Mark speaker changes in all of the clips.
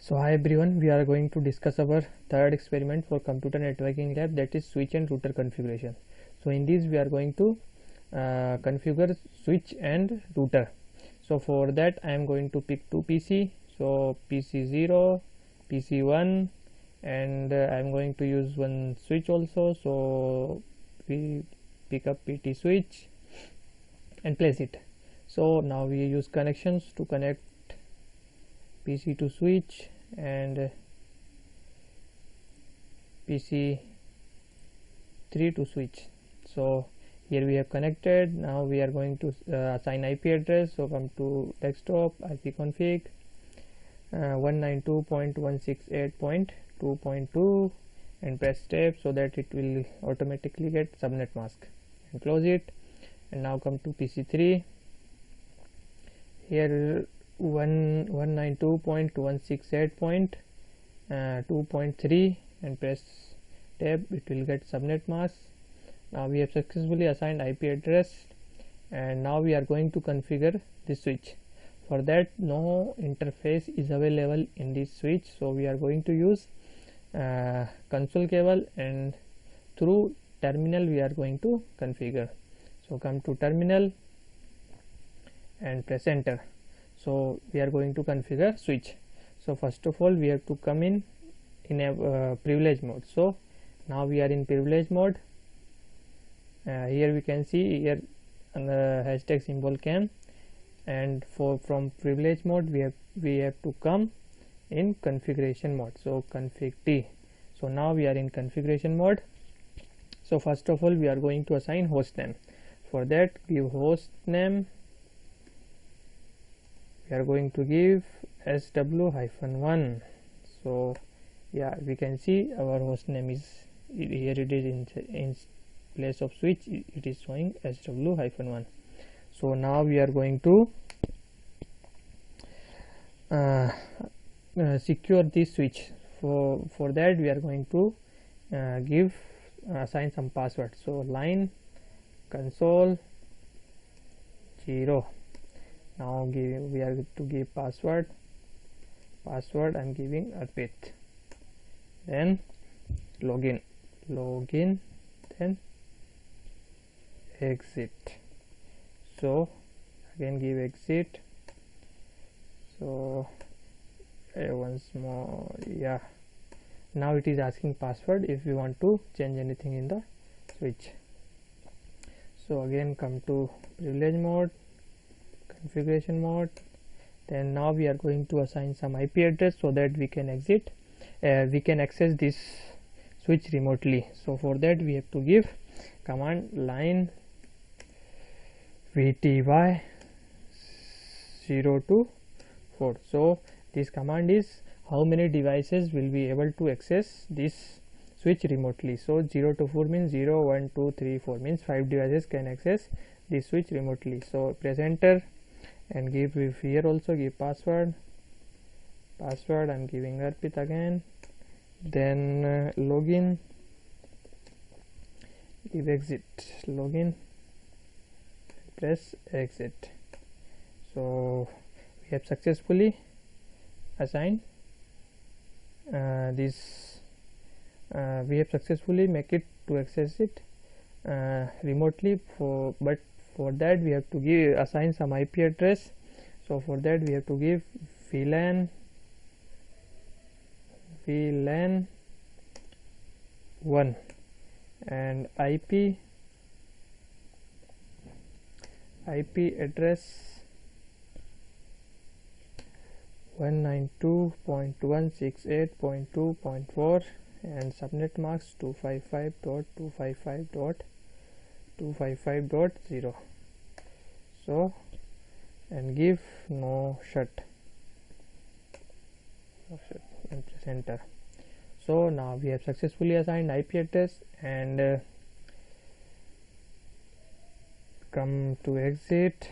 Speaker 1: So hi everyone, we are going to discuss our third experiment for computer networking lab, that is switch and router configuration. So in this we are going to configure switch and router. So for that I am going to pick two PC, so PC0, PC1, and I am going to use one switch also. So we pick up PT switch and place it. So now we use connections to connect PC to switch and PC3 to switch. So here we have connected. Now we are going to assign IP address. So come to desktop, ipconfig 192.168.2.2 and press tab so that it will automatically get subnet mask, and close it. And now come to PC3. Here 192.168.2.3 and press tab, it will get subnet mask. Now we have successfully assigned IP address, and now we are going to configure the switch. For that, no interface is available in this switch, so we are going to use console cable, and through terminal we are going to configure. So come to terminal and press enter. So we are going to configure switch. So first of all we have to come in a privilege mode. So now we are in privilege mode. Here we can see here on the hashtag symbol cam, and from privilege mode we have to come in configuration mode. So config T. So now we are in configuration mode. So first of all we are going to assign host name. For that, give host name. We are going to give sw-1. So yeah, we can see our host name is here. It is in place of switch, it is showing sw-1. So now we are going to secure this switch. For that we are going to assign some password. So line console 0. Now we are to give password. I'm giving Arpit. Then login, then exit. So again give exit. So once more, yeah, now it is asking password if you want to change anything in the switch. So again come to privilege mode, configuration mode. Then now we are going to assign some IP address so that we can access this switch remotely. So for that we have to give command line vty 0 to 4. So this command is how many devices will be able to access this switch remotely. So 0 to 4 means 0, 1, 2, 3, 4 means 5 devices can access this switch remotely. So press enter and give here also give password. I'm giving Arpit again. Then login, give exit, login, press exit. So we have successfully assigned this. We have successfully make it to access it remotely. But for that we have to assign some IP address. So for that we have to give VLAN 1 and IP address 192.168.2.4 and subnet mask 255.255.255.0. So and give no shut and press enter. So now we have successfully assigned IP address, and come to exit.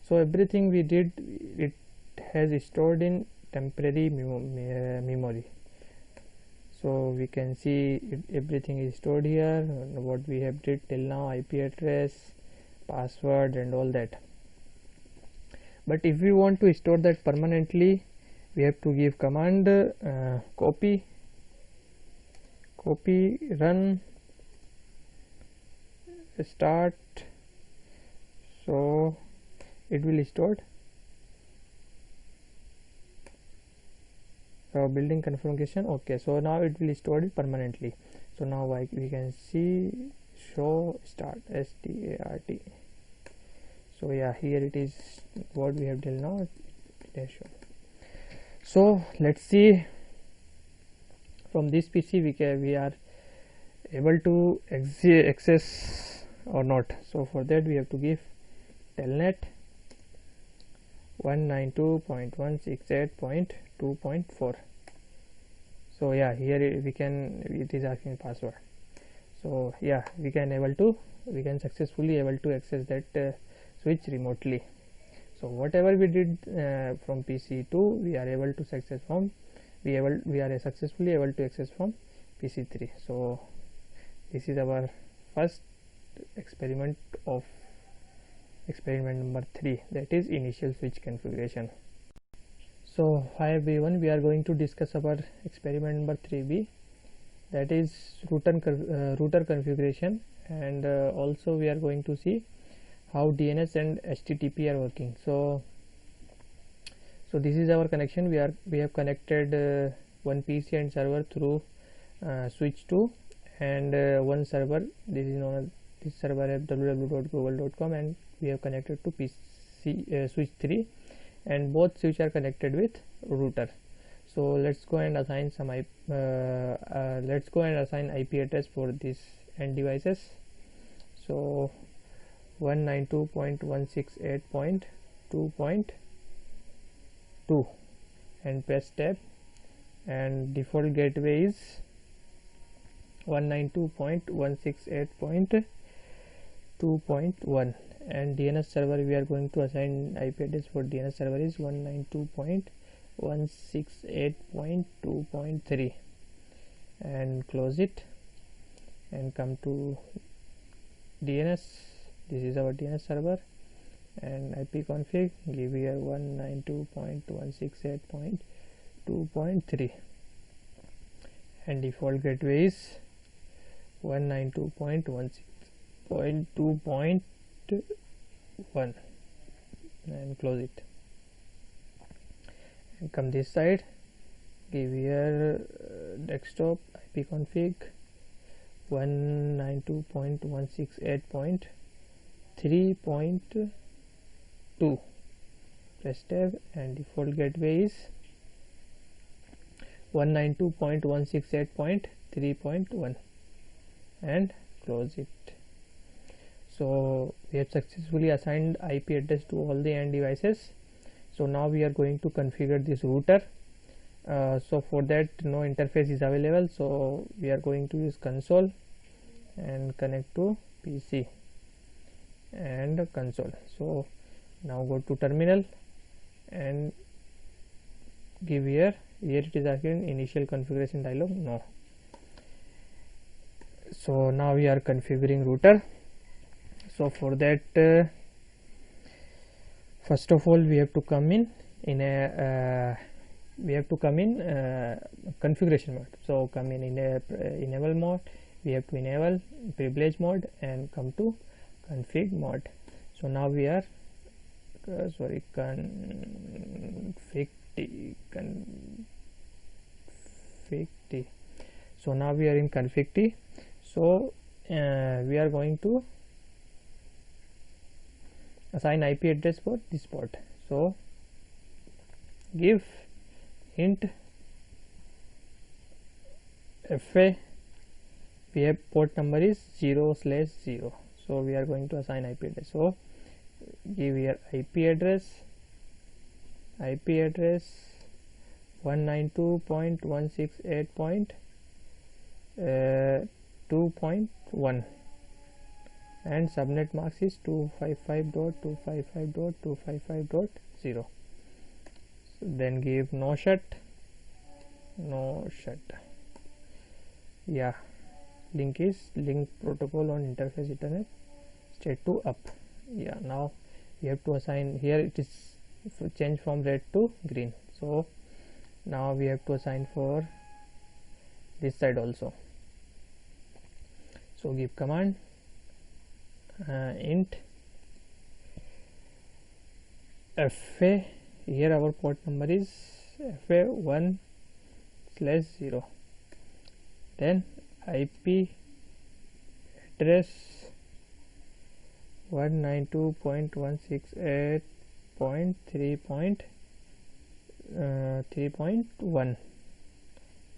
Speaker 1: So everything we did, it has stored in temporary memory. So we can see everything is stored here, what we have did till now, IP address, password and all that. But if we want to store that permanently, we have to give command copy run start, so it will stored. Building configuration. Okay, so now it will store it permanently. So now we can see show start start. So yeah, here it is what we have till now. It has shown. So let's see from this PC we are able to access or not. So for that we have to give telnet 192.168.2.4. so yeah, here it is asking password. So yeah, we can successfully able to access that switch remotely. So whatever we did from PC2, we are able to success from we are successfully able to access from PC3. So this is our first experiment of experiment number 3, that is initial switch configuration. So hi everyone, we are going to discuss our experiment number 3b, that is router configuration, and also we are going to see how DNS and HTTP are working. So this is our connection. We have connected one PC and server through switch 2 and one server. This is known as this server at www.google.com, and we have connected to PC switch 3, and both switch are connected with router. So let's go and assign some IP address for these end devices. So 192.168.2.2 and press tab, and default gateway is 192.168.2.1, and DNS server we are going to assign IP address for DNS server is 192.168.2.3, and close it and come to DNS. This is our DNS server, and IP config, give here 192.168.2.3, and default gateway is 192.168.2.1, and close it, and come this side, give here desktop IP config 192.168.3.2, press tab, and default gateway is 192.168.3.1, and close it. So we have successfully assigned IP address to all the end devices. So now we are going to configure this router. So for that, no interface is available, so we are going to use console and connect to PC and console. So now go to terminal and give here it is asking initial configuration dialog, no. So now we are configuring router. So for that, first of all we have to come in configuration mode. So come in enable mode, we have to enable privilege mode and come to config mode. So now we are config T. So now we are in config T. So we are going to assign IP address for this port. So give int FA, we have port number is 0/0, so we are going to assign IP address. So give here IP address 192.168.2.1, and subnet mask is 255.255.255.0. So then give no shut, yeah, link is link protocol on interface ethernet state to up. Yeah, now we have to assign here, it is change from red to green. So now we have to assign for this side also. So give command int fa. Here our port number is fa1/0. Then IP address 192.168.3.1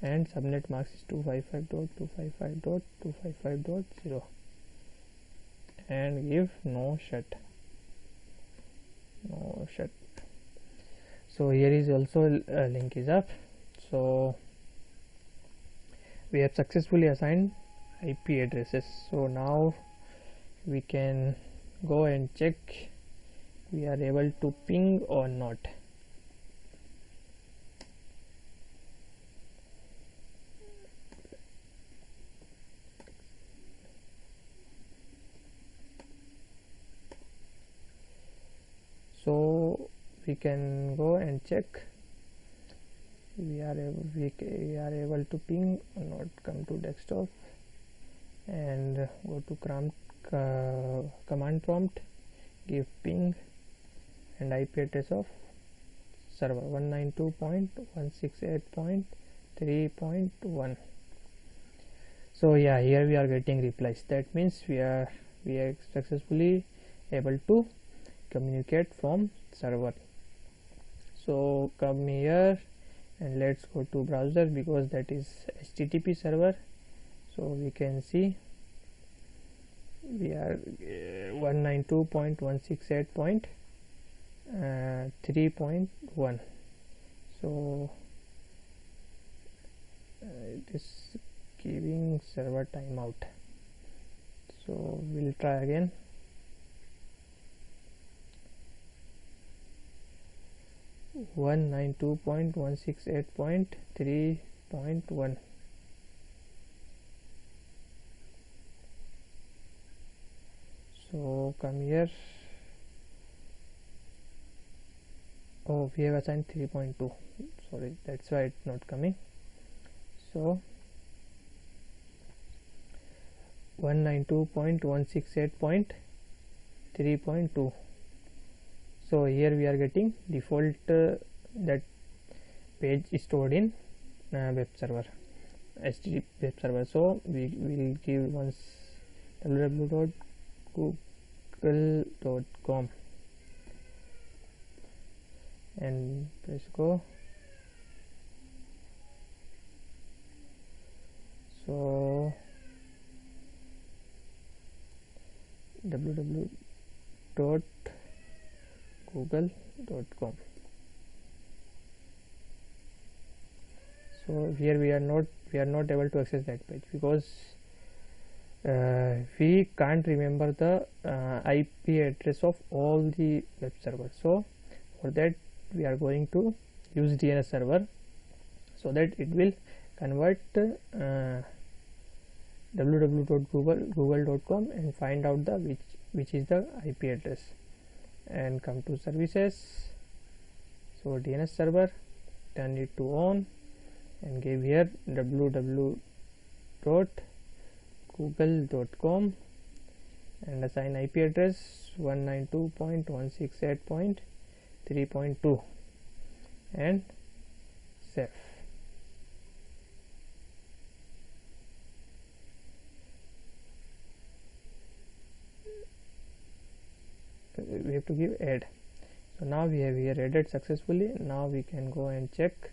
Speaker 1: and subnet mask is 255.255.255.0 and give no shut. So here is also link is up. So we have successfully assigned IP addresses. So now we can go and check we are able to ping or not. So we can go and check we are able to ping or not. Come to desktop and go to command prompt, give ping and IP address of server 192.168.3.1. So yeah, here we are getting replies. That means we are successfully able to communicate from server. So come here and let's go to browser because that is HTTP server. So we can see we are 192.168.3.1. So it is giving server timeout. So we'll try again. One 192.168.3.1. So come here. Oh, we have assigned 3.2. Sorry, that's why it's not coming. So 192.168.3.2. So here we are getting default that page is stored in web server, HTTP web server. So we will give once www.google.com and press go. So www.google.com. So here we are not able to access that page because we can't remember the IP address of all the web servers. So for that we are going to use DNS server so that it will convert www.google.com and find out the which is the IP address, and come to services. So DNS server, turn it to on and give here www.google.com and assign IP address 192.168.3.2 and save. We have to give add. So now we have here added successfully. Now we can go and check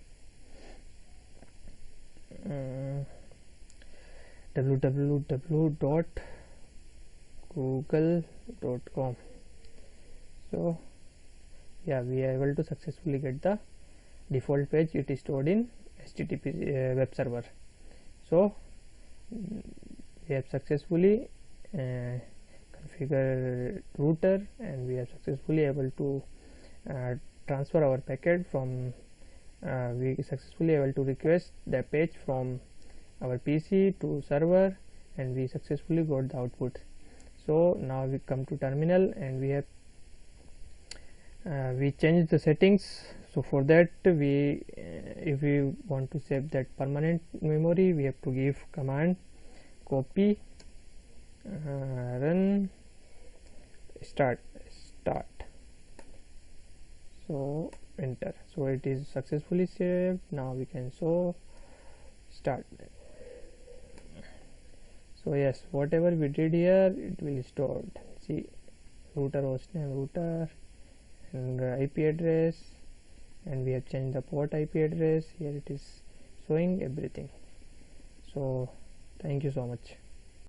Speaker 1: www.google.com. So yeah, we are able to successfully get the default page. It is stored in HTTP web server. So we have successfully configure router and we are successfully able to transfer our packet from we successfully able to request the page from our PC to server and we successfully got the output. So now we come to terminal and we have we change the settings. So for that we if we want to save that permanent memory, we have to give command copy run start. So enter. So it is successfully saved. Now we can show start. So yes, whatever we did here, it will stored. See, router hostname router and IP address, and we have changed the port IP address. Here it is showing everything. So thank you so much.